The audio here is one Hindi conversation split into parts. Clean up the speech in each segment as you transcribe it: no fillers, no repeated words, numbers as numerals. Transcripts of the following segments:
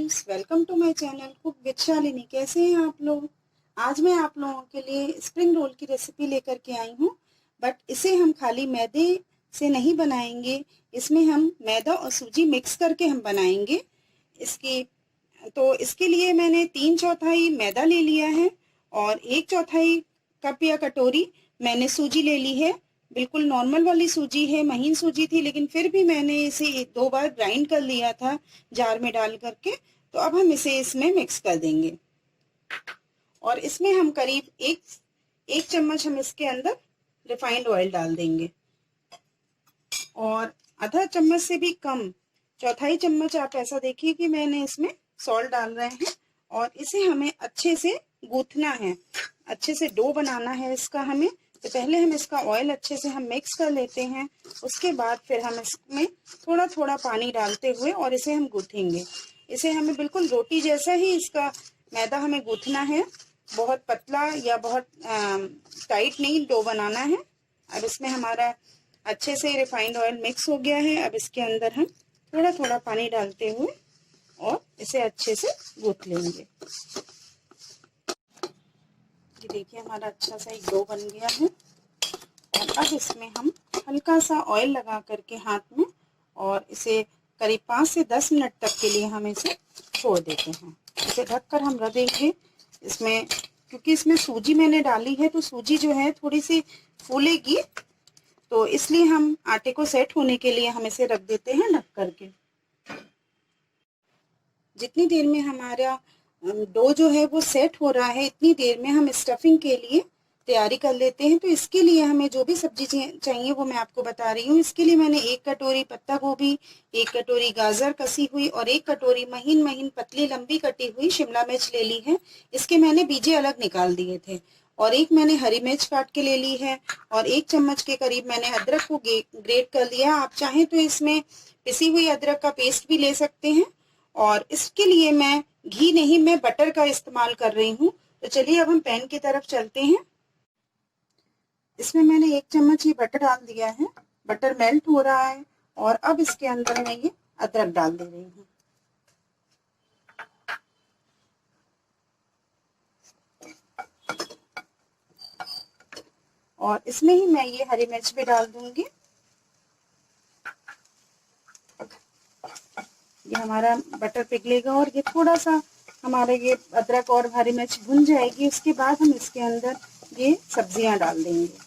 Friends, welcome to my channel cook with Shalini. कैसे हैं आप लोग। आज मैं आप लोगों के लिए स्प्रिंग रोल की रेसिपी लेकर के आई हूँ। बट इसे हम खाली मैदे से नहीं बनाएंगे, इसमें हम मैदा और सूजी मिक्स करके हम बनाएंगे। इसके लिए मैंने 3/4 मैदा ले लिया है और 1/4 कप या कटोरी मैंने सूजी ले ली है। बिल्कुल नॉर्मल वाली सूजी है, महीन सूजी थी, लेकिन फिर भी मैंने इसे 2 बार ग्राइंड कर लिया था जार में डाल करके। तो अब हम इसे इसमें मिक्स कर देंगे और इसमें हम करीब एक चम्मच हम इसके अंदर रिफाइंड ऑयल डाल देंगे और आधा चम्मच से भी कम, 1/4 चम्मच आप ऐसा देखिए कि मैंने इसमें सॉल्ट डाल रहे हैं। और इसे हमें अच्छे से गूंथना है, अच्छे से डो बनाना है इसका हमें। तो पहले हम इसका ऑयल अच्छे से हम मिक्स कर लेते हैं, उसके बाद फिर हम इसमें थोड़ा थोड़ा पानी डालते हुए और इसे हम गूंथेंगे। इसे हमें बिल्कुल रोटी जैसा ही इसका मैदा हमें गूंथना है, बहुत पतला या बहुत टाइट नहीं डो बनाना है। अब इसमें हमारा अच्छे से रिफाइंड ऑयल मिक्स हो गया है। अब इसके अंदर हम थोड़ा थोड़ा पानी डालते हुए और इसे अच्छे से गूंथ लेंगे। ये देखिए हमारा अच्छा सा एक डो बन गया है और अब इसमें हम हल्का सा ऑयल लगा करके हाथ में और इसे करीब 5 से 10 मिनट तक के लिए हम इसे छोड़ देते हैं। इसे ढककर हम रख देंगे। इसमें क्योंकि इसमें सूजी मैंने डाली है तो सूजी जो है थोड़ी सी फूलेगी, तो इसलिए हम आटे को सेट होने के लिए हम इसे रख देते हैं ढक करके। जितनी देर में हमारा डो जो है वो सेट हो रहा है, इतनी देर में हम स्टफिंग के लिए तैयारी कर लेते हैं। तो इसके लिए हमें जो भी सब्जी चाहिए वो मैं आपको बता रही हूँ। इसके लिए मैंने 1 कटोरी पत्ता गोभी, 1 कटोरी गाजर कसी हुई और 1 कटोरी महीन महीन पतली लंबी कटी हुई शिमला मिर्च ले ली है। इसके मैंने बीजे अलग निकाल दिए थे। और एक मैंने हरी मिर्च काट के ले ली है और 1 चम्मच के करीब मैंने अदरक को ग्रेट कर लिया। आप चाहें तो इसमें पिसी हुई अदरक का पेस्ट भी ले सकते हैं। और इसके लिए मैं घी नहीं, मैं बटर का इस्तेमाल कर रही हूँ। तो चलिए अब हम पैन की तरफ चलते हैं। इसमें मैंने 1 चम्मच ही बटर डाल दिया है। बटर मेल्ट हो रहा है और अब इसके अंदर मैं ये अदरक डाल दे रही हूँ। और इसमें ही मैं ये हरी मिर्च भी डाल दूंगी। ये हमारा बटर पिघलेगा और ये थोड़ा सा हमारे ये अदरक और हरी मिर्च भुन जाएगी। उसके बाद हम इसके अंदर ये सब्जियां डाल देंगे।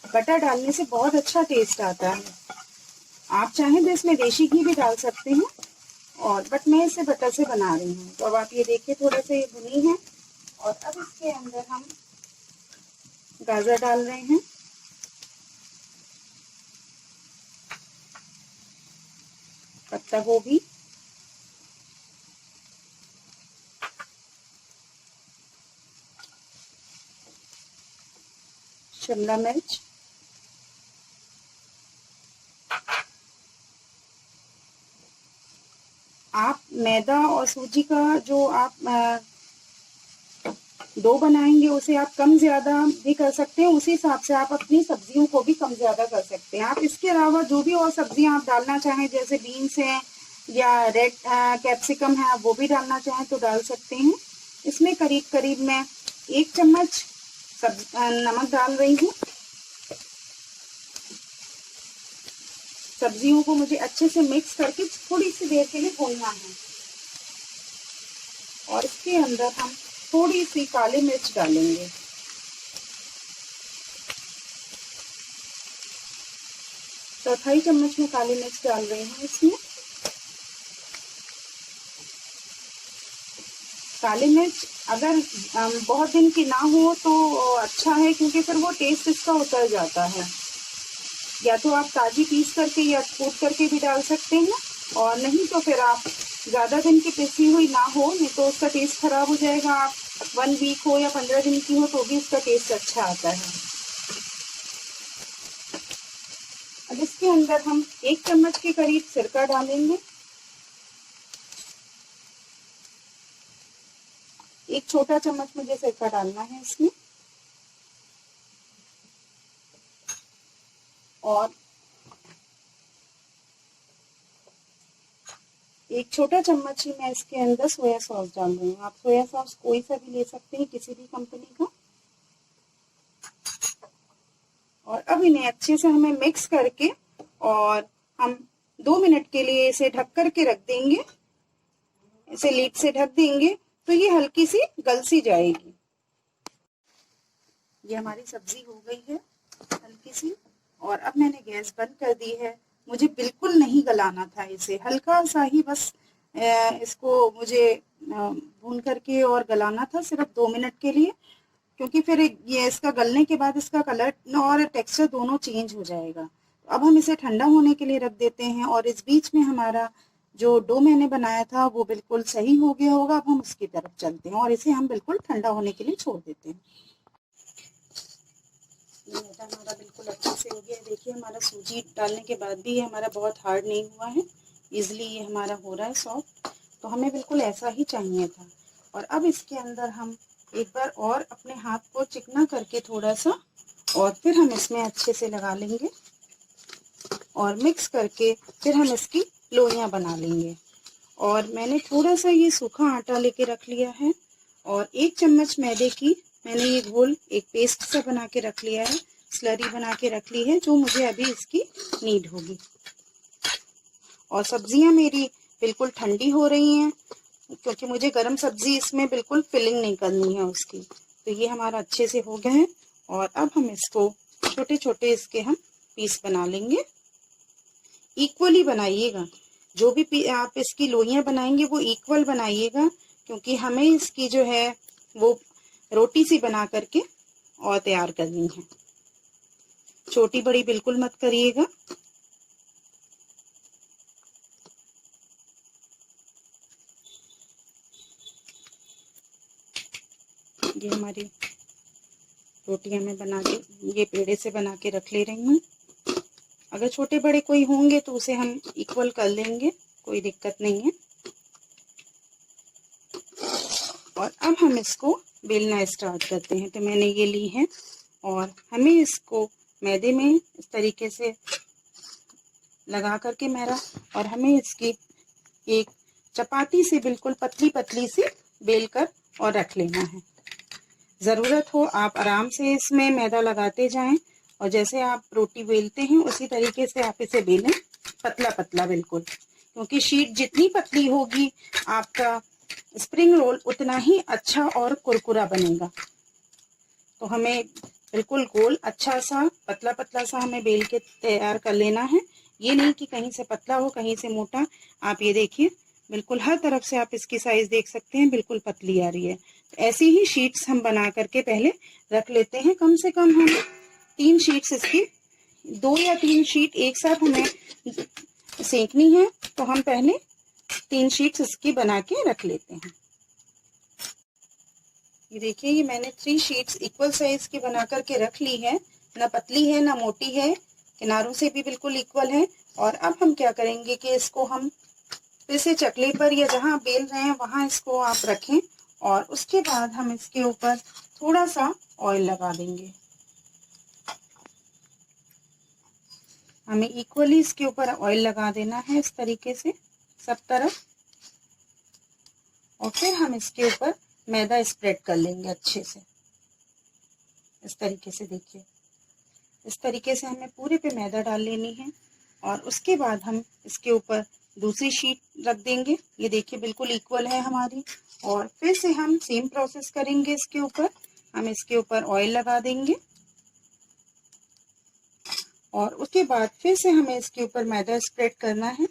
बटर डालने से बहुत अच्छा टेस्ट आता है। आप चाहें तो इसमें देशी घी भी डाल सकते हैं बट मैं इसे बटर से बना रही हूँ। तो अब आप ये देखिए थोड़े से ये भुनी है और अब इसके अंदर हम गाजर डाल रहे हैं, पत्ता गोभी, शिमला मिर्च, आप मैदा और सूजी का जो आप डो बनाएंगे उसे आप कम ज्यादा भी कर सकते हैं। उसी हिसाब से आप अपनी सब्जियों को भी कम ज्यादा कर सकते हैं। आप इसके अलावा जो भी और सब्जियां आप डालना चाहें, जैसे बीन्स हैं या रेड कैप्सिकम है, आप वो भी डालना चाहें तो डाल सकते हैं। इसमें करीब करीब मैं 1 चम्मच नमक डाल रही हूँ। सब्जियों को मुझे अच्छे से मिक्स करके थोड़ी सी देर के लिए भूनना है और इसके अंदर हम थोड़ी सी काली मिर्च डालेंगे। चौथाई चम्मच में काली मिर्च डाल रही हूँ इसमें। काली मिर्च अगर बहुत दिन की ना हो तो अच्छा है, क्योंकि फिर वो टेस्ट इसका उतर जाता है। या तो आप ताजी पीस करके या कूट करके भी डाल सकते हैं, और नहीं तो फिर आप ज्यादा दिन की पिसी हुई ना हो, नहीं तो उसका टेस्ट खराब हो जाएगा। आप 1 वीक हो या 15 दिन की हो तो भी इसका टेस्ट अच्छा आता है। अब इसके अंदर हम 1 चम्मच के करीब सिरका डालेंगे। 1 छोटा चम्मच मुझे सिरका डालना है इसमें। और एक छोटा चम्मच ही मैं इसके अंदर सोया सॉस डाल रही हूँ। आप सोया सॉस कोई सा भी ले सकते हैं, किसी भी कंपनी का। और अब इन्हें अच्छे से हमें मिक्स करके और हम 2 मिनट के लिए इसे ढक करके रख देंगे। इसे लीड से ढक देंगे तो ये हल्की सी गल सी जाएगी। ये हमारी सब्जी हो गई है हल्की सी, और अब मैंने गैस बंद कर दी है। मुझे बिल्कुल नहीं गलाना था इसे, हल्का सा ही बस इसको मुझे भून करके और गलाना था, सिर्फ 2 मिनट के लिए, क्योंकि फिर ये इसका गलने के बाद इसका कलर और टेक्सचर दोनों चेंज हो जाएगा। तो अब हम इसे ठंडा होने के लिए रख देते हैं, और इस बीच में हमारा जो डो मैंने बनाया था वो बिल्कुल सही हो गया होगा। अब हम उसकी तरफ चलते हैं और इसे हम बिल्कुल ठंडा होने के लिए छोड़ देते हैं। ये मैदा हमारा बिल्कुल अच्छे से हो गया है। देखिए हमारा सूजी डालने के बाद भी ये हमारा बहुत हार्ड नहीं हुआ है, इजली ये हमारा हो रहा है सॉफ्ट। तो हमें बिल्कुल ऐसा ही चाहिए था। और अब इसके अंदर हम एक बार और अपने हाथ को चिकना करके थोड़ा सा, और फिर हम इसमें अच्छे से लगा लेंगे और मिक्स करके फिर हम इसकी लोइयां बना लेंगे। और मैंने थोड़ा सा ये सूखा आटा लेके रख लिया है, और 1 चम्मच मैदे की मैंने ये घोल एक पेस्ट सा बना के रख लिया है, स्लरी बना के रख ली है, जो मुझे अभी इसकी नीड होगी। और सब्जियां मेरी बिल्कुल ठंडी हो रही हैं, क्योंकि मुझे गरम सब्जी इसमें बिल्कुल फिलिंग नहीं करनी है उसकी। तो ये हमारा अच्छे से हो गया है, और अब हम इसको छोटे छोटे इसके हम पीस बना लेंगे। इक्वली बनाइएगा, जो भी आप इसकी लोइयां बनाएंगे वो इक्वल बनाइएगा, क्योंकि हमें इसकी जो है वो रोटी सी बना करके और तैयार करनी है। छोटी बड़ी बिल्कुल मत करिएगा। ये हमारी रोटियां मैं बना के ये पेड़े से बना के रख ले रही हूँ। अगर छोटे बड़े कोई होंगे तो उसे हम इक्वल कर लेंगे, कोई दिक्कत नहीं है। और अब हम इसको बेलना स्टार्ट करते हैं। तो मैंने ये ली है, और हमें इसको मैदे में इस तरीके से लगा करके मेरा, और हमें इसकी एक चपाती से बिल्कुल पतली पतली सी बेल कर और रख लेना है। ज़रूरत हो आप आराम से इसमें मैदा लगाते जाएं, और जैसे आप रोटी बेलते हैं उसी तरीके से आप इसे बेलें, पतला पतला बिल्कुल, क्योंकि शीट जितनी पतली होगी आपका स्प्रिंग रोल उतना ही अच्छा और कुरकुरा बनेगा। तो हमें बिल्कुल गोल अच्छा सा पतला पतला सा हमें बेल के तैयार कर लेना है। ये नहीं कि कहीं से पतला हो कहीं से मोटा। आप ये देखिए बिल्कुल हर तरफ से आप इसकी साइज देख सकते हैं, बिल्कुल पतली आ रही है। तो ऐसी ही शीट्स हम बना करके पहले रख लेते हैं। कम से कम हम 3 शीट्स इसकी, 2 या 3 शीट एक साथ हमें सेकनी है, तो हम पहले 3 शीट्स इसकी बना के रख लेते हैं। ये देखिए ये मैंने 3 शीट्स इक्वल साइज की बना करके रख ली है, ना पतली है ना मोटी है, किनारों से भी बिल्कुल इक्वल है। और अब हम क्या करेंगे कि इसको हम फिर से चकले पर या जहां बेल रहे हैं वहां इसको आप रखें, और उसके बाद हम इसके ऊपर थोड़ा सा ऑयल लगा देंगे। हमें इक्वली इसके ऊपर ऑयल लगा देना है इस तरीके से सब तरफ, और फिर हम इसके ऊपर मैदा स्प्रेड कर लेंगे अच्छे से इस तरीके से। देखिए इस तरीके से हमें पूरे पे मैदा डाल लेनी है, और उसके बाद हम इसके ऊपर दूसरी शीट रख देंगे। ये देखिए बिल्कुल इक्वल है हमारी, और फिर से हम सेम प्रोसेस करेंगे। इसके ऊपर हम इसके ऊपर ऑयल लगा देंगे, और उसके बाद फिर से हमें इसके ऊपर मैदा स्प्रेड करना है।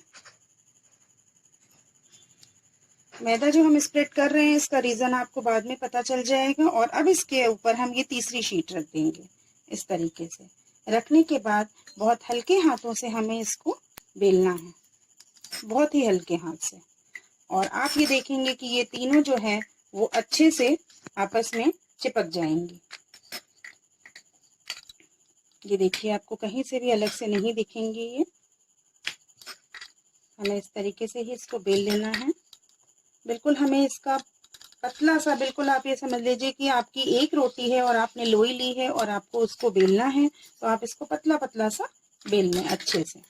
मैदा जो हम स्प्रेड कर रहे हैं इसका रीज़न आपको बाद में पता चल जाएगा। और अब इसके ऊपर हम ये तीसरी शीट रख देंगे। इस तरीके से रखने के बाद बहुत हल्के हाथों से हमें इसको बेलना है, बहुत ही हल्के हाथ से। और आप ये देखेंगे कि ये तीनों जो है वो अच्छे से आपस में चिपक जाएंगी। ये देखिए आपको कहीं से भी अलग से नहीं दिखेंगे ये। हमें इस तरीके से ही इसको बेल लेना है। बिल्कुल हमें इसका पतला सा, बिल्कुल आप ये समझ लीजिए कि आपकी एक रोटी है और आपने लोई ली है और आपको उसको बेलना है, तो आप इसको पतला पतला सा बेल लें अच्छे से।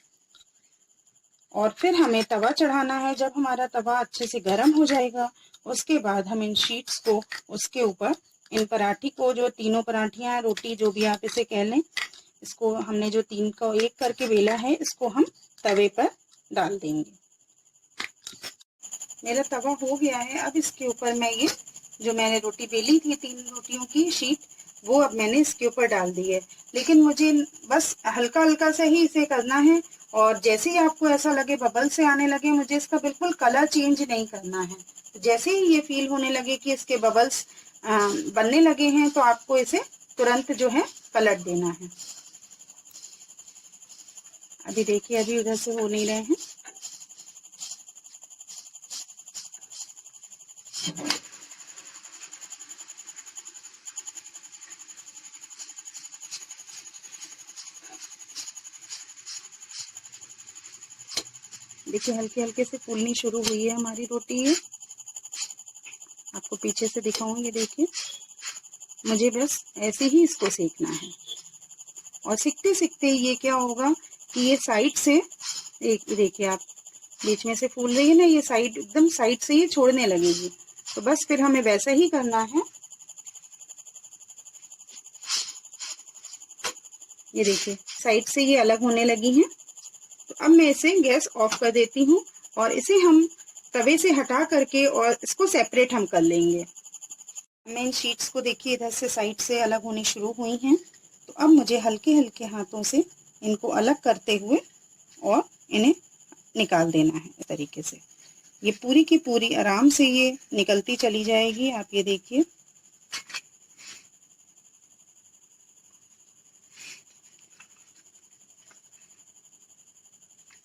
और फिर हमें तवा चढ़ाना है। जब हमारा तवा अच्छे से गर्म हो जाएगा, उसके बाद हम इन शीट्स को उसके ऊपर, इन पराठी को, जो तीनों पराठियाँ, रोटी जो भी आप इसे कह लें, इसको हमने जो 3 को एक करके बेला है, इसको हम तवे पर डाल देंगे। मेरा तवा हो गया है। अब इसके ऊपर मैं ये जो मैंने रोटी बेली थी 3 रोटियों की शीट, वो अब मैंने इसके ऊपर डाल दी है। लेकिन मुझे बस हल्का हल्का से ही इसे करना है, और जैसे ही आपको ऐसा लगे बबल से आने लगे, मुझे इसका बिल्कुल कलर चेंज नहीं करना है। जैसे ही ये फील होने लगे कि इसके बबल्स बनने लगे हैं, तो आपको इसे तुरंत जो है पलट देना है। अभी देखिए, अभी उधर से हो नहीं रहे हैं। देखिए, हल्के हल्के से फूलनी शुरू हुई है हमारी रोटी। ये आपको पीछे से दिखाऊं, ये देखिए, मुझे बस ऐसे ही इसको सेकना है। और सीखते सीखते ये क्या होगा कि ये साइड से, एक देखिए आप, बीच में से फूल रही है ना, ये साइड, एकदम साइड से ये छोड़ने लगेगी। तो बस फिर हमें वैसा ही करना है। ये देखिए, साइड से ये अलग होने लगी हैं। तो अब मैं इसे गैस ऑफ कर देती हूँ, और इसे हम तवे से हटा करके और इसको सेपरेट हम कर लेंगे। मैं इन शीट्स को देखिए, इधर से साइड से अलग होनी शुरू हुई हैं। तो अब मुझे हल्के हल्के हाथों से इनको अलग करते हुए और इन्हें निकाल देना है इस तरीके से। ये पूरी की पूरी आराम से ये निकलती चली जाएगी। आप ये देखिए,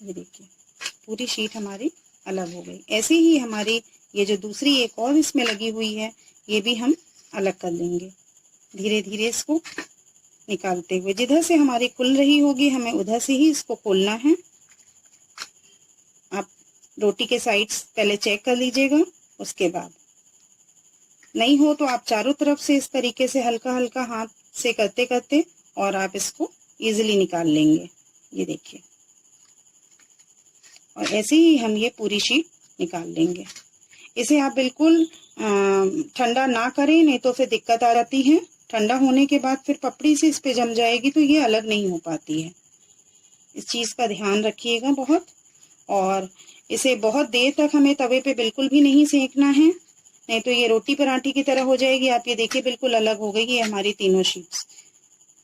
ये देखिए, पूरी शीट हमारी अलग हो गई। ऐसे ही हमारी ये जो दूसरी एक और इसमें लगी हुई है, ये भी हम अलग कर लेंगे धीरे धीरे इसको निकालते हुए। जिधर से हमारी खुल रही होगी, हमें उधर से ही इसको खोलना है। आप रोटी के साइड्स पहले चेक कर लीजिएगा, उसके बाद नहीं हो तो आप चारों तरफ से इस तरीके से हल्का हल्का हाथ से करते करते और आप इसको इजीली निकाल लेंगे। ये देखिए, और ऐसे ही हम ये पूरी शीट निकाल लेंगे। इसे आप बिल्कुल ठंडा ना करें, नहीं तो फिर दिक्कत आ जाती है। ठंडा होने के बाद फिर पपड़ी से इस पे जम जाएगी, तो ये अलग नहीं हो पाती है। इस चीज़ का ध्यान रखिएगा बहुत। और इसे बहुत देर तक हमें तवे पे बिल्कुल भी नहीं सेकना है, नहीं तो ये रोटी पराठी की तरह हो जाएगी। आप ये देखिए, बिल्कुल अलग हो गई है हमारी तीनों शीट्स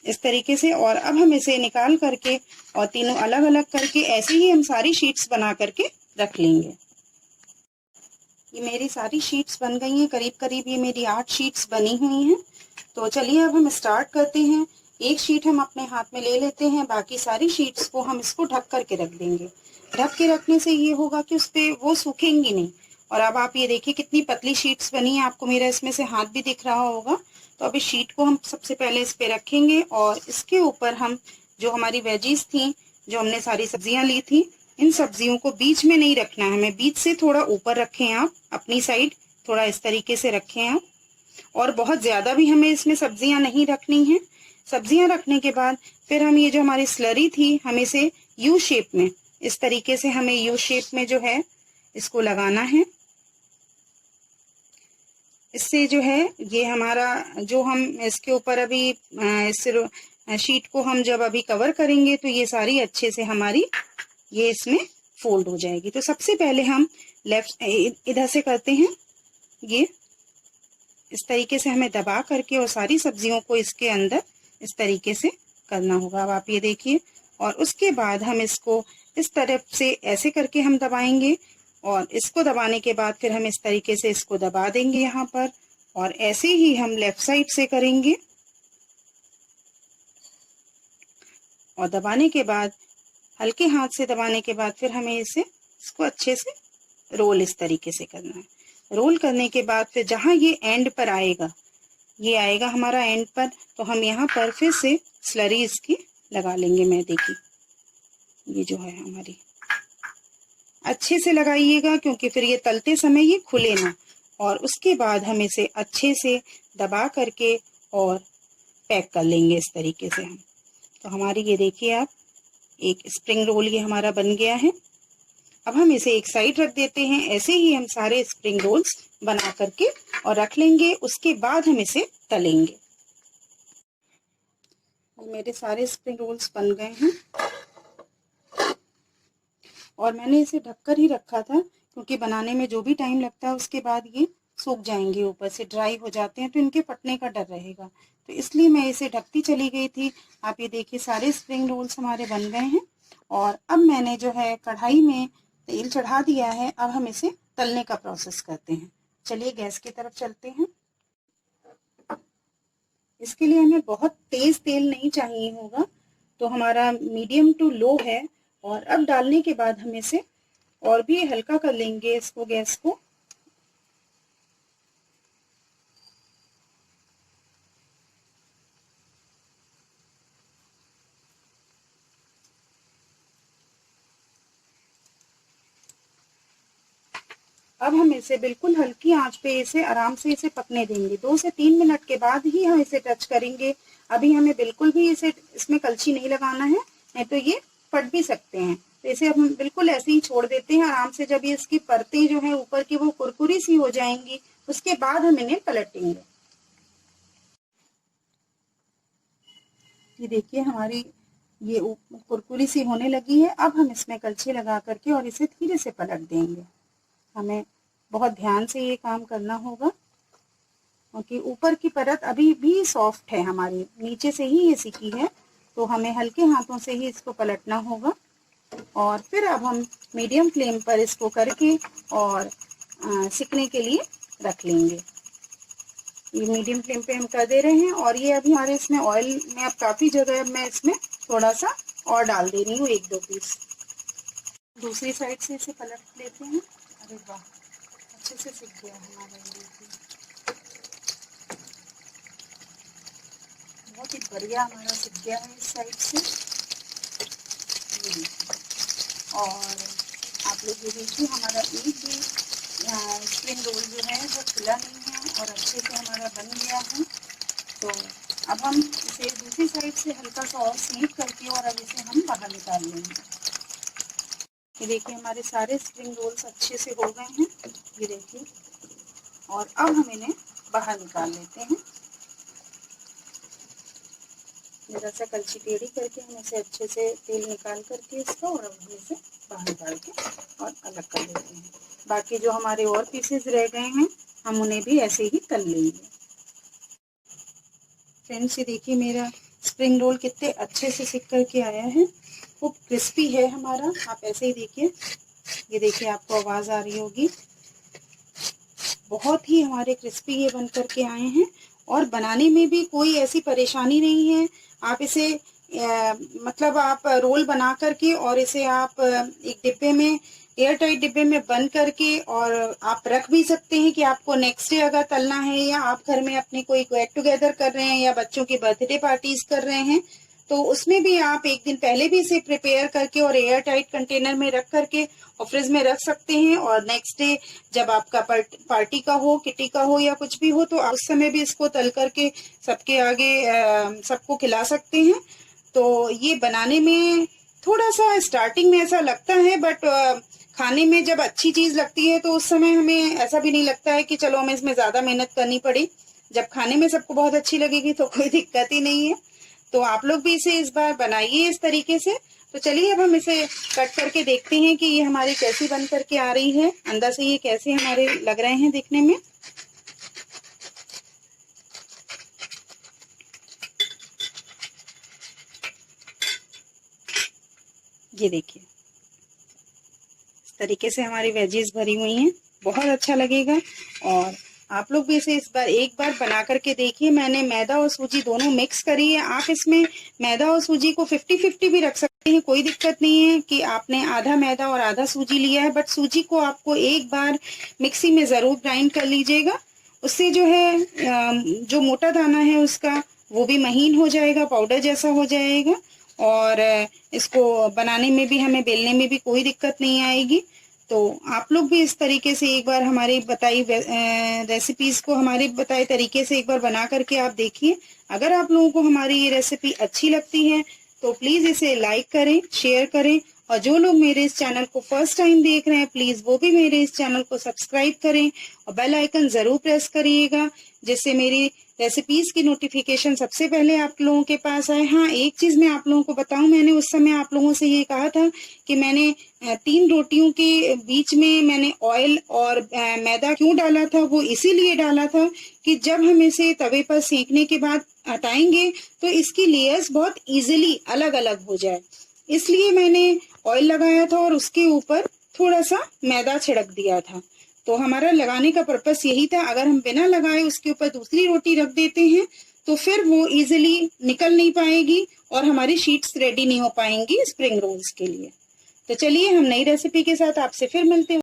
इस तरीके से। और अब हम इसे निकाल करके और तीनों अलग अलग करके ऐसे ही हम सारी शीट्स बना करके रख लेंगे। ये मेरी सारी शीट्स बन गई हैं, करीब करीब ये मेरी 8 शीट्स बनी हुई हैं। तो चलिए अब हम स्टार्ट करते हैं। एक शीट हम अपने हाथ में ले लेते हैं, बाकी सारी शीट्स को हम इसको ढक करके रख देंगे। ढक के रखने से ये होगा कि उस पे वो सूखेंगी नहीं। और अब आप ये देखिए कितनी पतली शीट्स बनी है, आपको मेरा इसमें से हाथ भी दिख रहा होगा। तो अब इस शीट को हम सबसे पहले इस पे रखेंगे, और इसके ऊपर हम जो हमारी वेजीज थी, जो हमने सारी सब्जियां ली थी, इन सब्जियों को बीच में नहीं रखना है हमें, बीच से थोड़ा ऊपर रखें आप, अपनी साइड थोड़ा इस तरीके से रखें आप। और बहुत ज्यादा भी हमें इसमें सब्जियां नहीं रखनी है। सब्जियां रखने के बाद फिर हम ये जो हमारी स्लरी थी, हमें इसे यू शेप में, इस तरीके से हमें यू शेप में जो है इसको लगाना है। इससे जो है ये हमारा, जो हम इसके ऊपर अभी इस शीट को हम जब अभी कवर करेंगे, तो ये सारी अच्छे से हमारी ये इसमें फोल्ड हो जाएगी। तो सबसे पहले हम लेफ्ट इधर से करते हैं, ये इस तरीके से हमें दबा करके और सारी सब्जियों को इसके अंदर इस तरीके से करना होगा। अब आप ये देखिए, और उसके बाद हम इसको इस तरफ से ऐसे करके हम दबाएंगे, और इसको दबाने के बाद फिर हम इस तरीके से इसको दबा देंगे यहाँ पर, और ऐसे ही हम लेफ्ट साइड से करेंगे। और दबाने के बाद, हल्के हाथ से दबाने के बाद फिर हमें इसको अच्छे से रोल इस तरीके से करना है। रोल करने के बाद फिर जहाँ ये एंड पर आएगा, ये आएगा हमारा एंड पर, तो हम यहाँ पर फिर से स्लरी इसकी लगा लेंगे। मैं देखिए, ये जो है हमारी, अच्छे से लगाइएगा, क्योंकि फिर ये तलते समय ये खुले ना। और उसके बाद हम इसे अच्छे से दबा करके और पैक कर लेंगे इस तरीके से हम। तो हमारी ये देखिए आप, एक स्प्रिंग रोल ये हमारा बन गया है। अब हम इसे एक साइड रख देते हैं। ऐसे ही हम सारे स्प्रिंग रोल्स बना करके और रख लेंगे। उसके बाद हम इसे तलेंगे। मेरे सारे स्प्रिंग रोल्स बन गए हैं और मैंने इसे ढककर ही रखा था, क्योंकि बनाने में जो भी टाइम लगता है उसके बाद ये सूख जाएंगे, ऊपर से ड्राई हो जाते हैं तो इनके फटने का डर रहेगा, तो इसलिए मैं इसे ढकती चली गई थी। आप ये देखिए सारे स्प्रिंग रोल्स हमारे बन गए हैं और अब मैंने जो है कढ़ाई में तेल चढ़ा दिया है। अब हम इसे तलने का प्रोसेस करते हैं। चलिए गैस की तरफ चलते हैं। इसके लिए हमें बहुत तेज तेल नहीं चाहिए होगा, तो हमारा मीडियम टू लो है। और अब डालने के बाद हम इसे और भी हल्का कर लेंगे इसको, गैस को। अब हम इसे बिल्कुल हल्की आंच पे इसे आराम से इसे पकने देंगे। 2 से 3 मिनट के बाद ही हम इसे टच करेंगे। अभी हमें बिल्कुल भी इसे इसमें कलछी नहीं लगाना है, नहीं तो ये फट भी सकते हैं। तो इसे हम बिल्कुल ऐसे ही छोड़ देते हैं आराम से। जब ये इसकी परतें जो है ऊपर की वो कुरकुरी सी हो जाएंगी, उसके बाद हम इन्हें पलटेंगे। ये देखिए हमारी ये कुरकुरी सी होने लगी है। अब हम इसमें कलछी लगा करके और इसे धीरे से पलट देंगे। हमें बहुत ध्यान से ये काम करना होगा, क्योंकि ऊपर की परत अभी भी सॉफ्ट है हमारी, नीचे से ही ये सिकी है, तो हमें हल्के हाथों से ही इसको पलटना होगा। और फिर अब हम मीडियम फ्लेम पर इसको करके और सिकने के लिए रख लेंगे। ये मीडियम फ्लेम पे हम कर दे रहे हैं और ये अभी हमारे इसमें ऑयल में अब काफ़ी जगह मैं इसमें थोड़ा सा और डाल दे रही हूँ, 1-2 पीस। दूसरी साइड से इसे पलट लेते हैं। अरे वाह, अच्छे से सिक गया हमारा ये। बहुत ही बढ़िया हमारा सिक गया है इस साइड से। और आप लोग ये देखिए हमारा एक भी स्प्रिंग रोल जो है वो खुला नहीं है और अच्छे से हमारा बन गया है। तो अब हम इसे दूसरी साइड से हल्का सा और स्नीप करके और अब इसे हम बाहर निकाल लेंगे। ये देखिए हमारे सारे स्प्रिंग रोल्स अच्छे से हो गए हैं, ये देखिए। और अब हम इन्हें बाहर निकाल लेते हैं। जरा सा कलछी टेढ़ी करके हम इसे अच्छे से तेल निकाल करके इसका, और अब हम इसे बाहर निकाल के और अलग कर लेते हैं। बाकी जो हमारे और पीसेस रह गए हैं हम उन्हें भी ऐसे ही तल लेंगे। फ्रेंड्स ये देखिए मेरा स्प्रिंग रोल कितने अच्छे से सिक करके आया है, खूब क्रिस्पी है हमारा। आप ऐसे ही देखिए, ये देखिए आपको आवाज़ आ रही होगी, बहुत ही हमारे क्रिस्पी ये बन करके आए हैं। और बनाने में भी कोई ऐसी परेशानी नहीं है। आप इसे मतलब आप रोल बना करके और इसे आप एक डिब्बे में, एयर टाइट डिब्बे में बंद करके और आप रख भी सकते हैं कि आपको नेक्स्ट डे अगर तलना है, या आप घर में अपनी कोई गेट टुगेदर कर रहे हैं या बच्चों की बर्थडे पार्टीज कर रहे हैं, तो उसमें भी आप एक दिन पहले भी इसे प्रिपेयर करके और एयर टाइट कंटेनर में रख करके और फ्रिज में रख सकते हैं। और नेक्स्ट डे जब आपका पार्टी का हो, किटी का हो या कुछ भी हो, तो उस समय भी इसको तल करके सबके आगे सबको खिला सकते हैं। तो ये बनाने में थोड़ा सा स्टार्टिंग में ऐसा लगता है, बट खाने में जब अच्छी चीज लगती है तो उस समय हमें ऐसा भी नहीं लगता है कि चलो हमें इसमें ज्यादा मेहनत करनी पड़ी। जब खाने में सबको बहुत अच्छी लगेगी तो कोई दिक्कत ही नहीं है। तो आप लोग भी इसे इस बार बनाइए इस तरीके से। तो चलिए अब हम इसे कट करके देखते हैं कि ये हमारी कैसी बन करके आ रही है, अंदर से ये कैसे हमारे लग रहे हैं दिखने में। ये देखिए इस तरीके से हमारी वेजीज भरी हुई हैं, बहुत अच्छा लगेगा। और आप लोग भी इसे इस बार एक बार बना करके देखिए। मैंने मैदा और सूजी दोनों मिक्स करी है। आप इसमें मैदा और सूजी को 50-50 भी रख सकते हैं, कोई दिक्कत नहीं है कि आपने आधा मैदा और आधा सूजी लिया है। बट सूजी को आपको एक बार मिक्सी में ज़रूर ग्राइंड कर लीजिएगा, उससे जो है जो मोटा दाना है उसका वो भी महीन हो जाएगा, पाउडर जैसा हो जाएगा। और इसको बनाने में भी, हमें बेलने में भी कोई दिक्कत नहीं आएगी। तो आप लोग भी इस तरीके से एक बार हमारी बताई रेसिपीज़ को हमारे बताए तरीके से एक बार बना करके आप देखिए। अगर आप लोगों को हमारी ये रेसिपी अच्छी लगती है तो प्लीज़ इसे लाइक करें, शेयर करें और जो लोग मेरे इस चैनल को फर्स्ट टाइम देख रहे हैं प्लीज वो भी मेरे इस चैनल को सब्सक्राइब करें और बेल आइकन जरूर प्रेस करिएगा, जिससे मेरी रेसिपीज की नोटिफिकेशन सबसे पहले आप लोगों के पास आए। हाँ, एक चीज मैं आप लोगों को बताऊं, मैंने उस समय आप लोगों से ये कहा था कि मैंने 3 रोटियों के बीच में मैंने ऑयल और मैदा क्यों डाला था। वो इसीलिए डाला था कि जब हम इसे तवे पर सेकने के बाद हटाएंगे तो इसकी लेयर्स बहुत इजीली अलग अलग हो जाए, इसलिए मैंने ऑयल लगाया था और उसके ऊपर थोड़ा सा मैदा छिड़क दिया था। तो हमारा लगाने का पर्पस यही था, अगर हम बिना लगाए उसके ऊपर दूसरी रोटी रख देते हैं तो फिर वो इजीली निकल नहीं पाएगी और हमारी शीट्स रेडी नहीं हो पाएंगी स्प्रिंग रोल्स के लिए। तो चलिए हम नई रेसिपी के साथ आपसे फिर मिलते हैं।